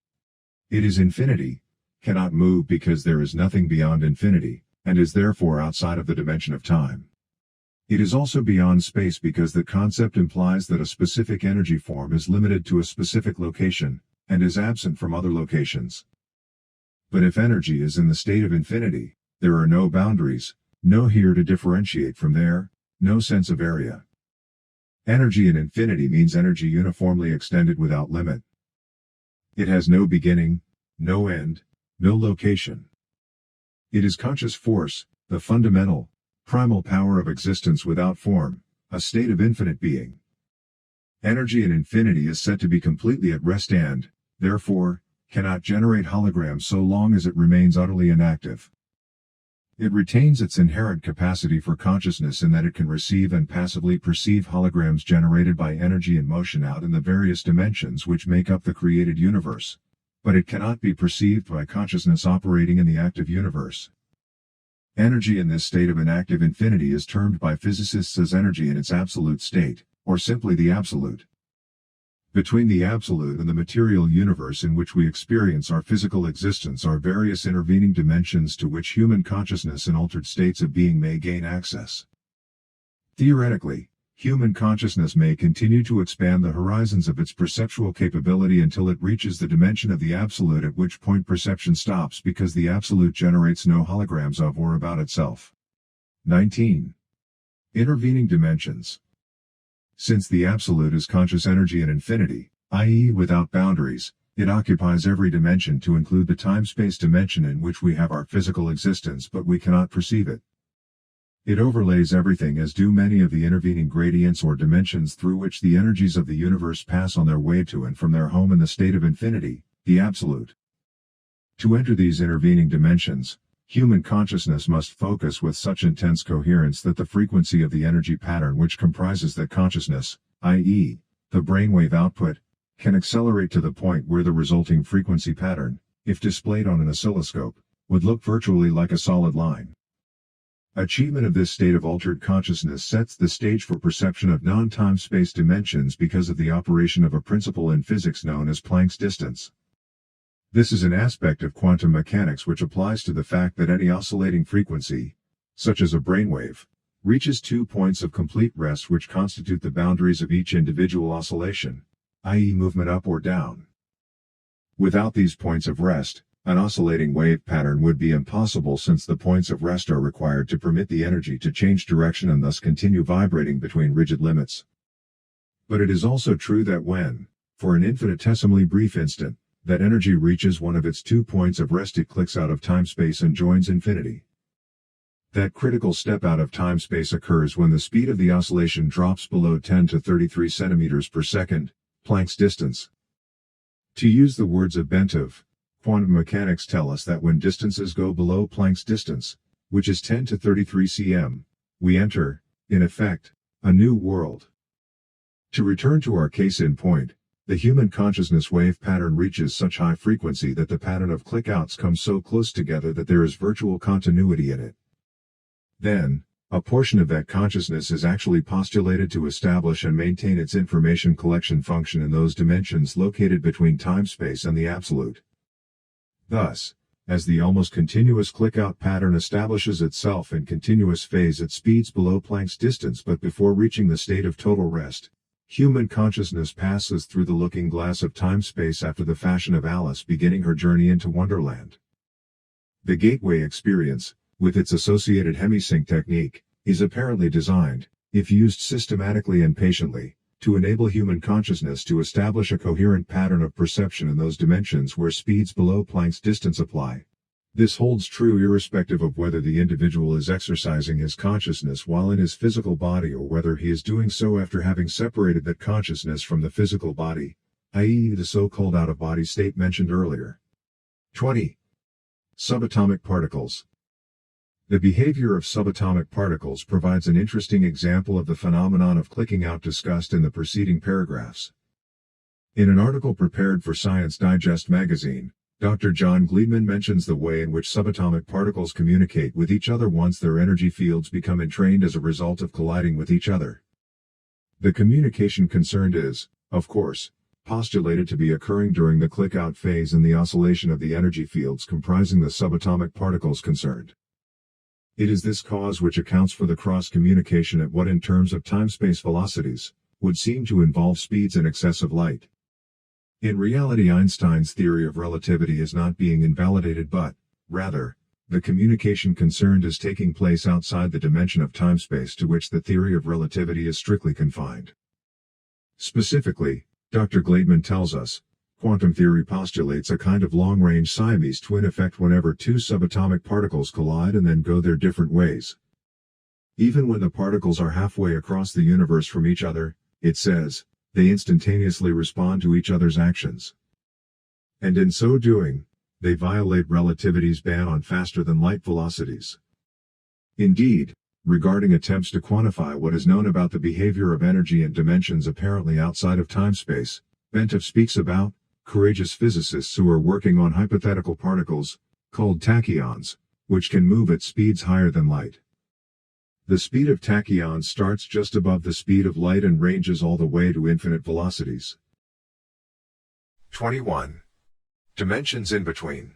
It is infinity, cannot move because there is nothing beyond infinity, and is therefore outside of the dimension of time. It is also beyond space because the concept implies that a specific energy form is limited to a specific location, and is absent from other locations. But if energy is in the state of infinity, there are no boundaries, no here to differentiate from there, no sense of area. Energy in infinity means energy uniformly extended without limit. It has no beginning, no end, no location. It is conscious force, the fundamental, primal power of existence without form, a state of infinite being. Energy in infinity is said to be completely at rest and, therefore, cannot generate holograms so long as it remains utterly inactive. It retains its inherent capacity for consciousness in that it can receive and passively perceive holograms generated by energy in motion out in the various dimensions which make up the created universe. But it cannot be perceived by consciousness operating in the active universe. Energy in this state of inactive infinity is termed by physicists as energy in its absolute state, or simply the absolute. Between the absolute and the material universe in which we experience our physical existence are various intervening dimensions to which human consciousness in altered states of being may gain access. Theoretically, human consciousness may continue to expand the horizons of its perceptual capability until it reaches the dimension of the absolute, at which point perception stops because the absolute generates no holograms of or about itself. 19. Intervening dimensions. Since the absolute is conscious energy in infinity, i.e. without boundaries, it occupies every dimension to include the time-space dimension in which we have our physical existence but we cannot perceive it. It overlays everything as do many of the intervening gradients or dimensions through which the energies of the universe pass on their way to and from their home in the state of infinity, the absolute. To enter these intervening dimensions, human consciousness must focus with such intense coherence that the frequency of the energy pattern which comprises that consciousness, i.e., the brainwave output, can accelerate to the point where the resulting frequency pattern, if displayed on an oscilloscope, would look virtually like a solid line. Achievement of this state of altered consciousness sets the stage for perception of non-time-space dimensions because of the operation of a principle in physics known as Planck's distance. This is an aspect of quantum mechanics which applies to the fact that any oscillating frequency, such as a brainwave, reaches 2 points of complete rest which constitute the boundaries of each individual oscillation, i.e. movement up or down. Without these points of rest, an oscillating wave pattern would be impossible since the points of rest are required to permit the energy to change direction and thus continue vibrating between rigid limits. But it is also true that when, for an infinitesimally brief instant, that energy reaches one of its 2 points of rest it clicks out of time-space and joins infinity. That critical step out of time-space occurs when the speed of the oscillation drops below 10 to 33 centimeters per second, Planck's distance. To use the words of Bentov, quantum mechanics tell us that when distances go below Planck's distance, which is 10 to 33 cm, we enter, in effect, a new world. To return to our case in point, the human consciousness wave pattern reaches such high frequency that the pattern of click-outs comes so close together that there is virtual continuity in it. Then, A portion of that consciousness is actually postulated to establish and maintain its information collection function in those dimensions located between time-space and the absolute. Thus, as the almost continuous click-out pattern establishes itself in continuous phase at speeds below Planck's distance but before reaching the state of total rest, human consciousness passes through the looking glass of time-space after the fashion of Alice beginning her journey into Wonderland. The gateway experience, with its associated Hemi-Sync technique, is apparently designed, if used systematically and patiently, to enable human consciousness to establish a coherent pattern of perception in those dimensions where speeds below Planck's distance apply. This holds true irrespective of whether the individual is exercising his consciousness while in his physical body or whether he is doing so after having separated that consciousness from the physical body, i.e. the so-called out-of-body state mentioned earlier. 20. Subatomic particles. The behavior of subatomic particles provides an interesting example of the phenomenon of clicking out discussed in the preceding paragraphs. In an article prepared for Science Digest magazine, Dr. John Gleedman mentions the way in which subatomic particles communicate with each other once their energy fields become entrained as a result of colliding with each other. The communication concerned is, of course, postulated to be occurring during the click-out phase and the oscillation of the energy fields comprising the subatomic particles concerned. It is this cause which accounts for the cross-communication at what in terms of time-space velocities, would seem to involve speeds in excess of light. In reality, Einstein's theory of relativity is not being invalidated but, rather, the communication concerned is taking place outside the dimension of time-space to which the theory of relativity is strictly confined. Specifically, Dr. Gleedman tells us, quantum theory postulates a kind of long-range Siamese twin effect whenever two subatomic particles collide and then go their different ways. Even when the particles are halfway across the universe from each other, it says, they instantaneously respond to each other's actions. And in so doing, they violate relativity's ban on faster-than-light velocities. Indeed, regarding attempts to quantify what is known about the behavior of energy in dimensions apparently outside of time-space, Bentov speaks about courageous physicists who are working on hypothetical particles, called tachyons, which can move at speeds higher than light. The speed of tachyons starts just above the speed of light and ranges all the way to infinite velocities. 21. Dimensions in between.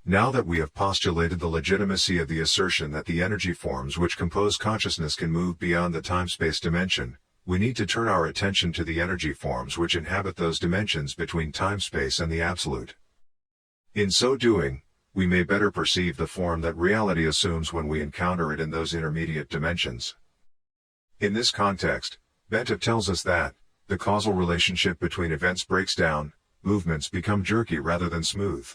Now that we have postulated the legitimacy of the assertion that the energy forms which compose consciousness can move beyond the time-space dimension, we need to turn our attention to the energy forms which inhabit those dimensions between time-space and the absolute. In so doing, we may better perceive the form that reality assumes when we encounter it in those intermediate dimensions. In this context, Bentov tells us that the causal relationship between events breaks down, movements become jerky rather than smooth.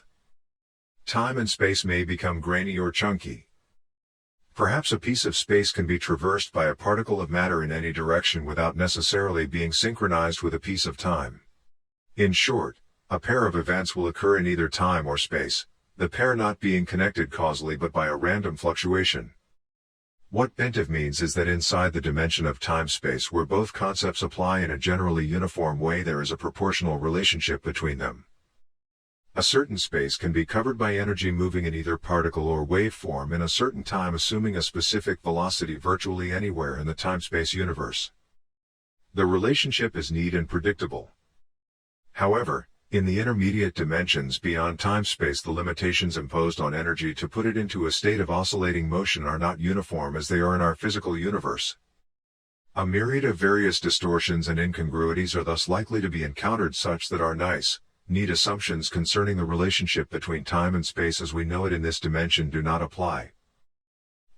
Time and space may become grainy or chunky. Perhaps a piece of space can be traversed by a particle of matter in any direction without necessarily being synchronized with a piece of time. In short, a pair of events will occur in either time or space, the pair not being connected causally but by a random fluctuation. What Bentov means is that inside the dimension of time-space where both concepts apply in a generally uniform way, there is a proportional relationship between them. A certain space can be covered by energy moving in either particle or wave form in a certain time assuming a specific velocity virtually anywhere in the time-space universe. The relationship is neat and predictable. However, in the intermediate dimensions beyond time-space, the limitations imposed on energy to put it into a state of oscillating motion are not uniform as they are in our physical universe. A myriad of various distortions and incongruities are thus likely to be encountered such that our neat assumptions concerning the relationship between time and space as we know it in this dimension do not apply.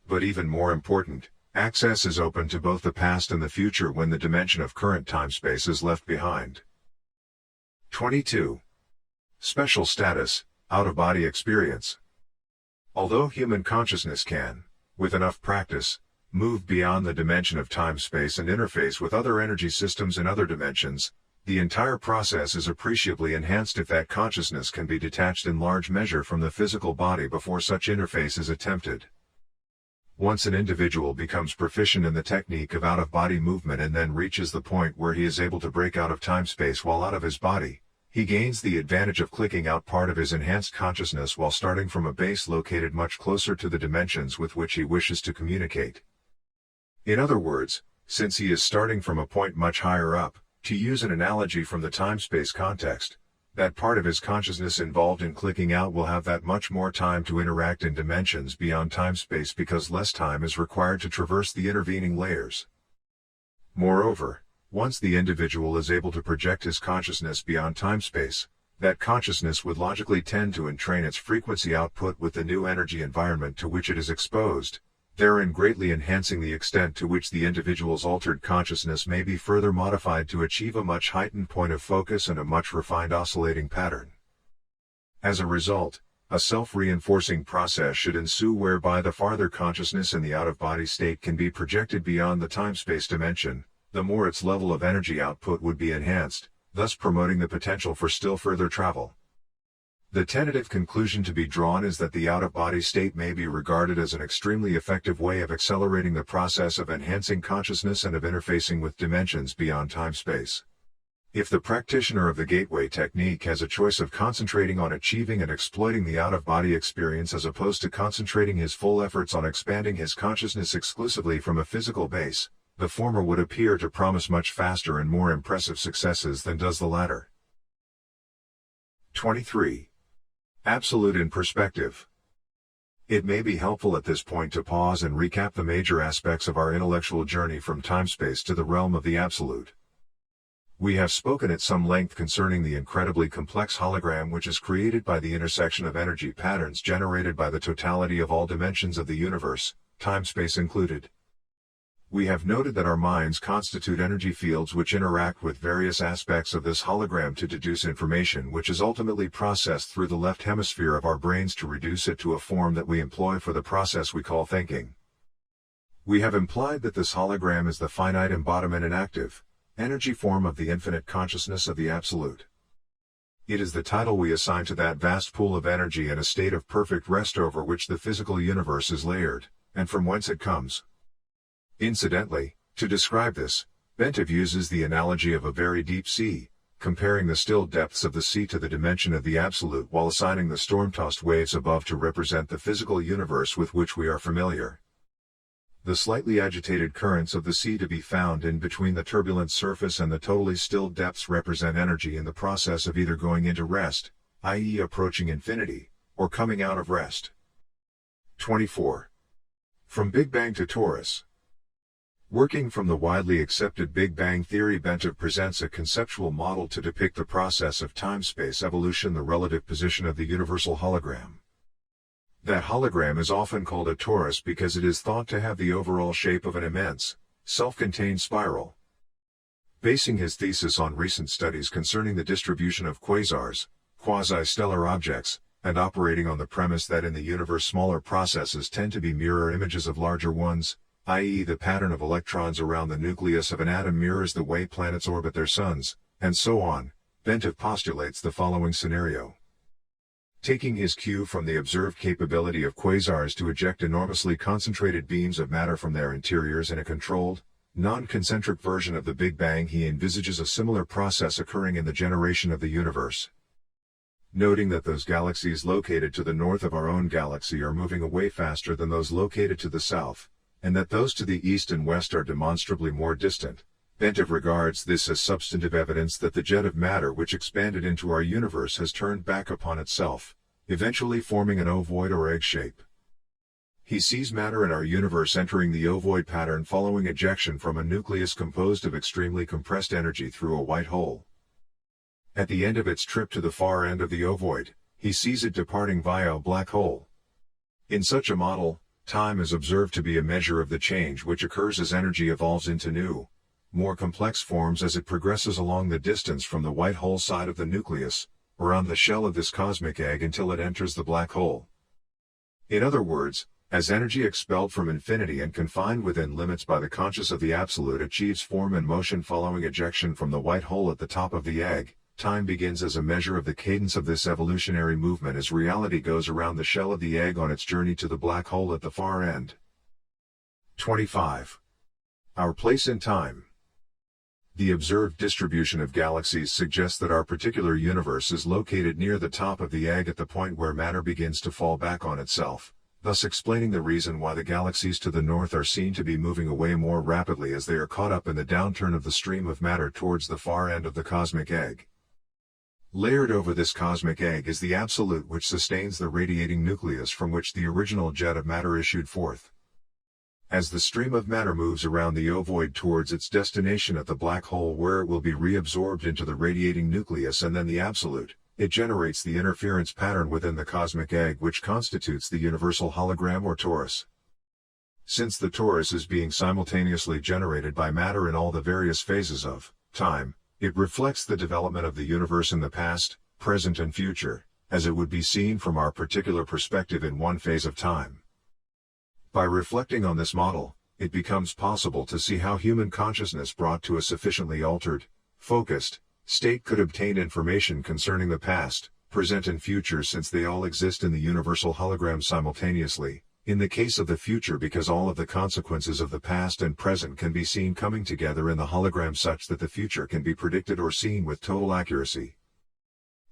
But even more important, access is open to both the past and the future when the dimension of current time-space is left behind. 22. Special status, out-of-body experience. Although human consciousness can, with enough practice, move beyond the dimension of time-space and interface with other energy systems in other dimensions, the entire process is appreciably enhanced if that consciousness can be detached in large measure from the physical body before such interface is attempted. Once an individual becomes proficient in the technique of out-of-body movement and then reaches the point where he is able to break out of time-space while out of his body, he gains the advantage of clicking out part of his enhanced consciousness while starting from a base located much closer to the dimensions with which he wishes to communicate. In other words, since he is starting from a point much higher up, to use an analogy from the time-space context, that part of his consciousness involved in clicking out will have that much more time to interact in dimensions beyond time-space because less time is required to traverse the intervening layers. Moreover, once the individual is able to project his consciousness beyond time-space, that consciousness would logically tend to entrain its frequency output with the new energy environment to which it is exposed, therein greatly enhancing the extent to which the individual's altered consciousness may be further modified to achieve a much heightened point of focus and a much refined oscillating pattern. As a result, a self-reinforcing process should ensue whereby the farther consciousness in the out-of-body state can be projected beyond the time-space dimension, the more its level of energy output would be enhanced, thus promoting the potential for still further travel. The tentative conclusion to be drawn is that the out-of-body state may be regarded as an extremely effective way of accelerating the process of enhancing consciousness and of interfacing with dimensions beyond time-space. If the practitioner of the gateway technique has a choice of concentrating on achieving and exploiting the out-of-body experience as opposed to concentrating his full efforts on expanding his consciousness exclusively from a physical base, the former would appear to promise much faster and more impressive successes than does the latter. 23. Absolute in perspective. It may be helpful at this point to pause and recap the major aspects of our intellectual journey from time-space to the realm of the absolute. We have spoken at some length concerning the incredibly complex hologram which is created by the intersection of energy patterns generated by the totality of all dimensions of the universe, time-space included. We have noted that our minds constitute energy fields which interact with various aspects of this hologram to deduce information which is ultimately processed through the left hemisphere of our brains to reduce it to a form that we employ for the process we call thinking. We have implied that this hologram is the finite embodiment and active, energy form of the infinite consciousness of the Absolute. It is the title we assign to that vast pool of energy and a state of perfect rest over which the physical universe is layered, and from whence it comes. Incidentally, to describe this, Bentiv uses the analogy of a very deep sea, comparing the still depths of the sea to the dimension of the Absolute while assigning the storm-tossed waves above to represent the physical universe with which we are familiar. The slightly agitated currents of the sea to be found in between the turbulent surface and the totally still depths represent energy in the process of either going into rest, i.e. approaching infinity, or coming out of rest. 24. From Big Bang to Torus. Working from the widely accepted Big Bang theory, Bentiv presents a conceptual model to depict the process of time-space evolution, the relative position of the universal hologram. That hologram is often called a torus because it is thought to have the overall shape of an immense, self-contained spiral. Basing his thesis on recent studies concerning the distribution of quasars, quasi-stellar objects, and operating on the premise that in the universe smaller processes tend to be mirror images of larger ones, i.e. the pattern of electrons around the nucleus of an atom mirrors the way planets orbit their suns, and so on, Bentiv postulates the following scenario. Taking his cue from the observed capability of quasars to eject enormously concentrated beams of matter from their interiors in a controlled, non-concentric version of the Big Bang, he envisages a similar process occurring in the generation of the universe. Noting that those galaxies located to the north of our own galaxy are moving away faster than those located to the south, and that those to the east and west are demonstrably more distant, Bentiv regards this as substantive evidence that the jet of matter which expanded into our universe has turned back upon itself, eventually forming an ovoid or egg shape. He sees matter in our universe entering the ovoid pattern following ejection from a nucleus composed of extremely compressed energy through a white hole. At the end of its trip to the far end of the ovoid, he sees it departing via a black hole. In such a model, time is observed to be a measure of the change which occurs as energy evolves into new, more complex forms as it progresses along the distance from the white hole side of the nucleus, around the shell of this cosmic egg until it enters the black hole. In other words, as energy expelled from infinity and confined within limits by the conscious of the Absolute achieves form and motion following ejection from the white hole at the top of the egg, time begins as a measure of the cadence of this evolutionary movement as reality goes around the shell of the egg on its journey to the black hole at the far end. 25. Our place in time. The observed distribution of galaxies suggests that our particular universe is located near the top of the egg at the point where matter begins to fall back on itself, thus explaining the reason why the galaxies to the north are seen to be moving away more rapidly as they are caught up in the downturn of the stream of matter towards the far end of the cosmic egg. Layered over this cosmic egg is the absolute, which sustains the radiating nucleus from which the original jet of matter issued forth. As the stream of matter moves around the ovoid towards its destination at the black hole, where it will be reabsorbed into the radiating nucleus and then the absolute, it generates the interference pattern within the cosmic egg, which constitutes the universal hologram or torus. Since the torus is being simultaneously generated by matter in all the various phases of time, it reflects the development of the universe in the past, present and future, as it would be seen from our particular perspective in one phase of time. By reflecting on this model, it becomes possible to see how human consciousness brought to a sufficiently altered, focused, state could obtain information concerning the past, present and future, since they all exist in the universal hologram simultaneously, in the case of the future because all of the consequences of the past and present can be seen coming together in the hologram such that the future can be predicted or seen with total accuracy.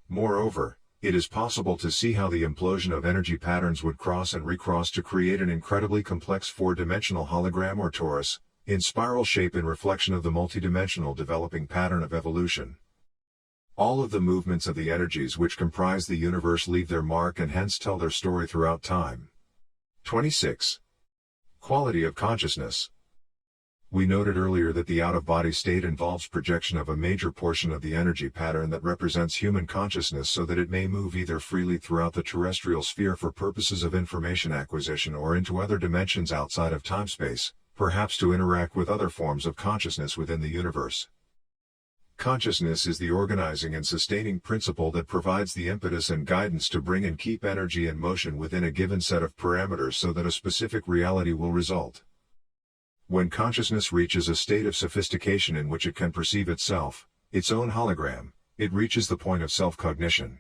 Moreover, it is possible to see how the implosion of energy patterns would cross and recross to create an incredibly complex four-dimensional hologram or torus, in spiral shape in reflection of the multidimensional developing pattern of evolution. All of the movements of the energies which comprise the universe leave their mark and hence tell their story throughout time. 26. Quality of consciousness. We noted earlier that the out-of-body state involves projection of a major portion of the energy pattern that represents human consciousness so that it may move either freely throughout the terrestrial sphere for purposes of information acquisition or into other dimensions outside of time-space, perhaps to interact with other forms of consciousness within the universe. Consciousness is the organizing and sustaining principle that provides the impetus and guidance to bring and keep energy in motion within a given set of parameters so that a specific reality will result. When consciousness reaches a state of sophistication in which it can perceive itself, its own hologram, it reaches the point of self-cognition.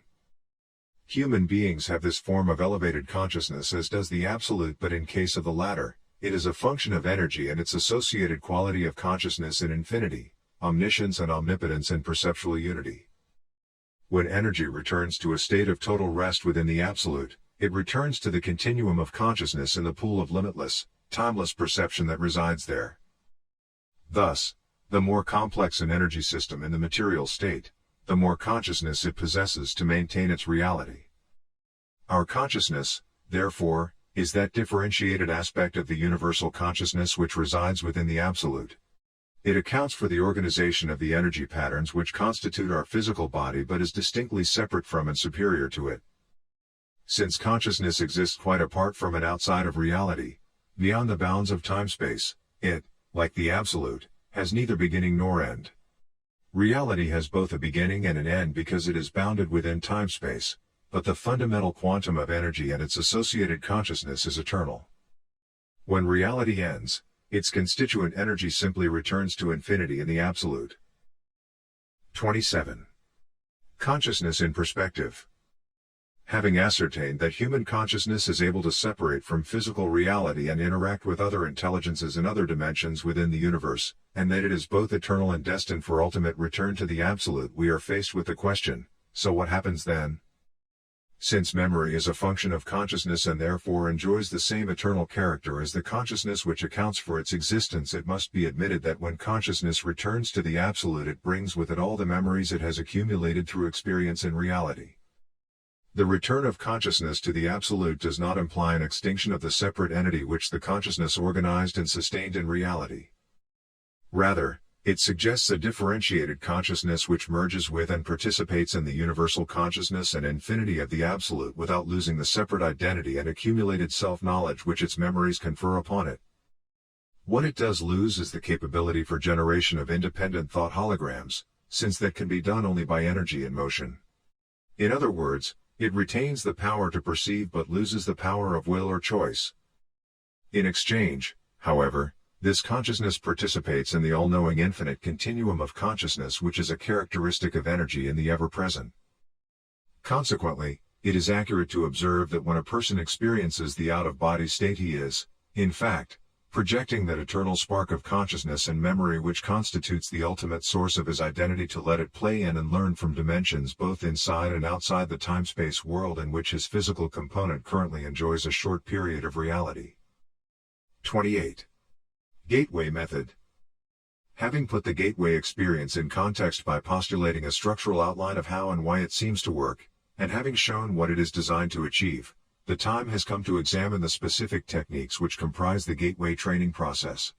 Human beings have this form of elevated consciousness as does the Absolute, but in case of the latter, it is a function of energy and its associated quality of consciousness in infinity, omniscience and omnipotence and perceptual unity. When energy returns to a state of total rest within the Absolute, it returns to the continuum of consciousness in the pool of limitless, timeless perception that resides there. Thus, the more complex an energy system in the material state, the more consciousness it possesses to maintain its reality. Our consciousness, therefore, is that differentiated aspect of the universal consciousness which resides within the Absolute. It accounts for the organization of the energy patterns which constitute our physical body but is distinctly separate from and superior to it. Since consciousness exists quite apart from and outside of reality, beyond the bounds of time-space, it, like the Absolute, has neither beginning nor end. Reality has both a beginning and an end because it is bounded within time-space, but the fundamental quantum of energy and its associated consciousness is eternal. When reality ends, its constituent energy simply returns to infinity in the Absolute. 27. Consciousness in perspective. Having ascertained that human consciousness is able to separate from physical reality and interact with other intelligences in other dimensions within the universe, and that it is both eternal and destined for ultimate return to the Absolute, we are faced with the question, so what happens then? Since memory is a function of consciousness and therefore enjoys the same eternal character as the consciousness which accounts for its existence, it must be admitted that when consciousness returns to the Absolute, it brings with it all the memories it has accumulated through experience in reality. The return of consciousness to the Absolute does not imply an extinction of the separate entity which the consciousness organized and sustained in reality. Rather, it suggests a differentiated consciousness which merges with and participates in the universal consciousness and infinity of the Absolute without losing the separate identity and accumulated self-knowledge which its memories confer upon it. What it does lose is the capability for generation of independent thought holograms, since that can be done only by energy in motion. In other words, it retains the power to perceive but loses the power of will or choice. In exchange, however, this consciousness participates in the all-knowing infinite continuum of consciousness which is a characteristic of energy in the ever-present. Consequently, it is accurate to observe that when a person experiences the out-of-body state he is, in fact, projecting that eternal spark of consciousness and memory which constitutes the ultimate source of his identity to let it play in and learn from dimensions both inside and outside the time-space world in which his physical component currently enjoys a short period of reality. 28. Gateway Method. Having put the gateway experience in context by postulating a structural outline of how and why it seems to work, and having shown what it is designed to achieve, the time has come to examine the specific techniques which comprise the gateway training process.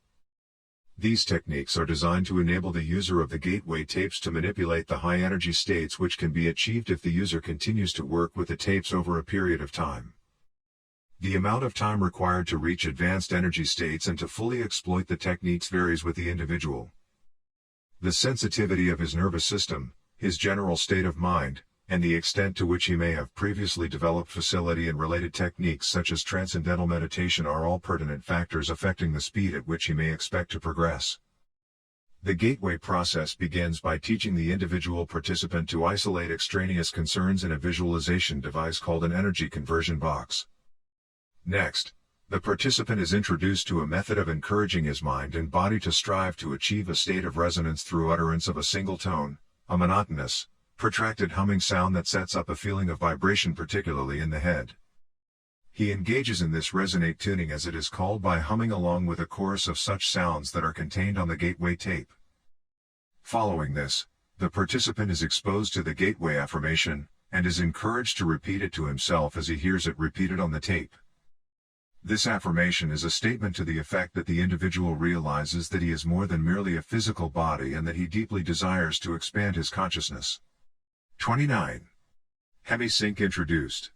These techniques are designed to enable the user of the gateway tapes to manipulate the high-energy states which can be achieved if the user continues to work with the tapes over a period of time. The amount of time required to reach advanced energy states and to fully exploit the techniques varies with the individual. The sensitivity of his nervous system, his general state of mind, and the extent to which he may have previously developed facility and related techniques such as transcendental meditation are all pertinent factors affecting the speed at which he may expect to progress. The gateway process begins by teaching the individual participant to isolate extraneous concerns in a visualization device called an energy conversion box. Next, the participant is introduced to a method of encouraging his mind and body to strive to achieve a state of resonance through utterance of a single tone, a monotonous, protracted humming sound that sets up a feeling of vibration particularly in the head. He engages in this resonate tuning as it is called by humming along with a chorus of such sounds that are contained on the gateway tape. Following this, the participant is exposed to the gateway affirmation, and is encouraged to repeat it to himself as he hears it repeated on the tape. This affirmation is a statement to the effect that the individual realizes that he is more than merely a physical body and that he deeply desires to expand his consciousness. 29. Hemi-Sync introduced.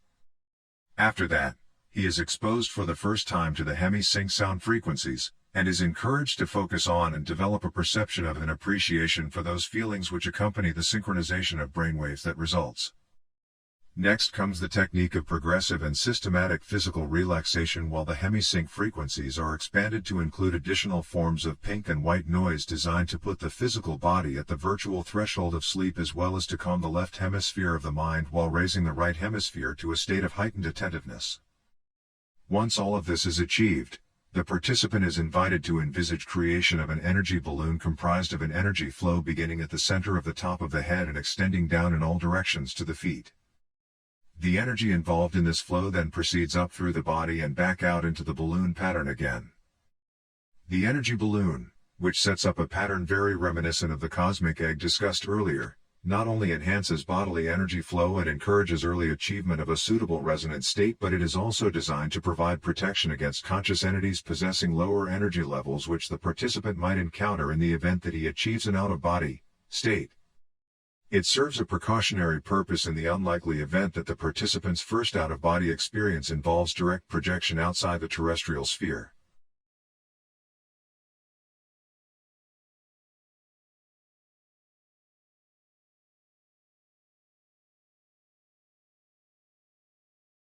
After that, he is exposed for the first time to the Hemi-Sync sound frequencies, and is encouraged to focus on and develop a perception of and appreciation for those feelings which accompany the synchronization of brainwaves that results. Next comes the technique of progressive and systematic physical relaxation while the Hemi-Sync frequencies are expanded to include additional forms of pink and white noise designed to put the physical body at the virtual threshold of sleep as well as to calm the left hemisphere of the mind while raising the right hemisphere to a state of heightened attentiveness. Once all of this is achieved, the participant is invited to envisage creation of an energy balloon comprised of an energy flow beginning at the center of the top of the head and extending down in all directions to the feet. The energy involved in this flow then proceeds up through the body and back out into the balloon pattern again. The energy balloon, which sets up a pattern very reminiscent of the cosmic egg discussed earlier, not only enhances bodily energy flow and encourages early achievement of a suitable resonant state, but it is also designed to provide protection against conscious entities possessing lower energy levels which the participant might encounter in the event that he achieves an out-of-body state. It serves a precautionary purpose in the unlikely event that the participant's first out-of-body experience involves direct projection outside the terrestrial sphere.